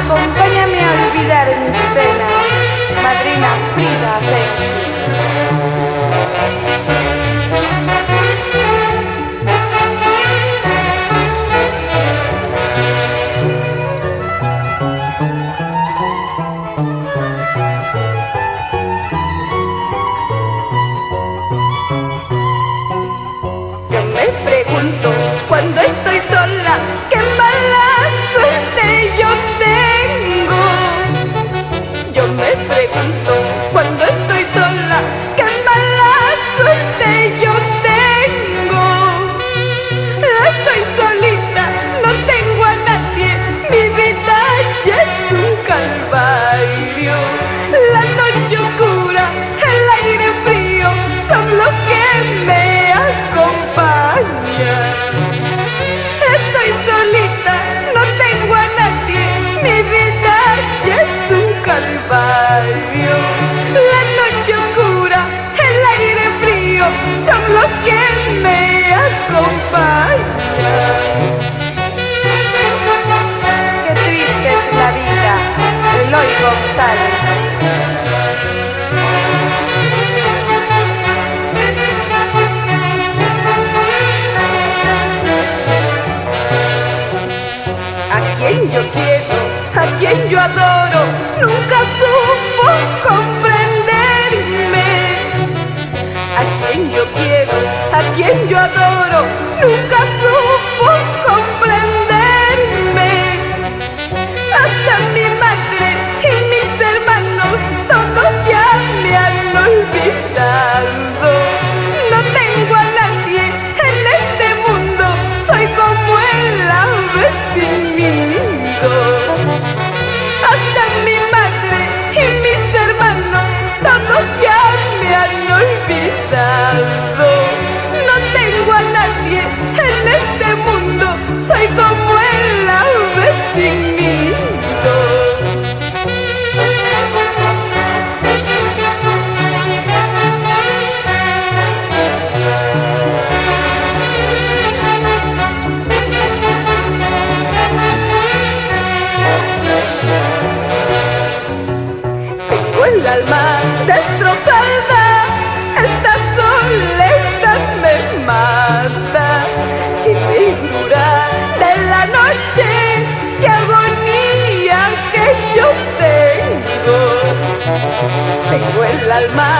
Acompáñame a olvidar mis penas, madrina Frida Asensio. Yo me pregunto cuando estoy sola, qué mala suerte yo tengo. Yo me pregunto cuando estoy sola, qué mala suerte yo tengo. Estoy solita, no tengo a nadie, mi vida ya es un calvario. La noche oscura, el aire frío son los que me acompañan. Estoy solita, no tengo a nadie, mi vida ya es un calvario. La noche oscura, el aire frío son los que me acompañan. Qué triste es la vida, Eloy González. A quien yo quiero, a quien yo adoro, nunca supo comprenderme. A quien yo quiero, a quien yo adoro, nunca supo comprenderme. Hasta mi madre y mis hermanos, todos ya me han olvidado. No tengo a nadie en este mundo, soy como el ave sin nido. Hasta mi madre y mis hermanos, todos ya me han olvidado. No tengo a nadie en este mundo, soy como el ave sin nido. Tengo el alma destrozada, esta soledad me mata. Qué negrura de la noche, qué agonía que yo tengo. Tengo el alma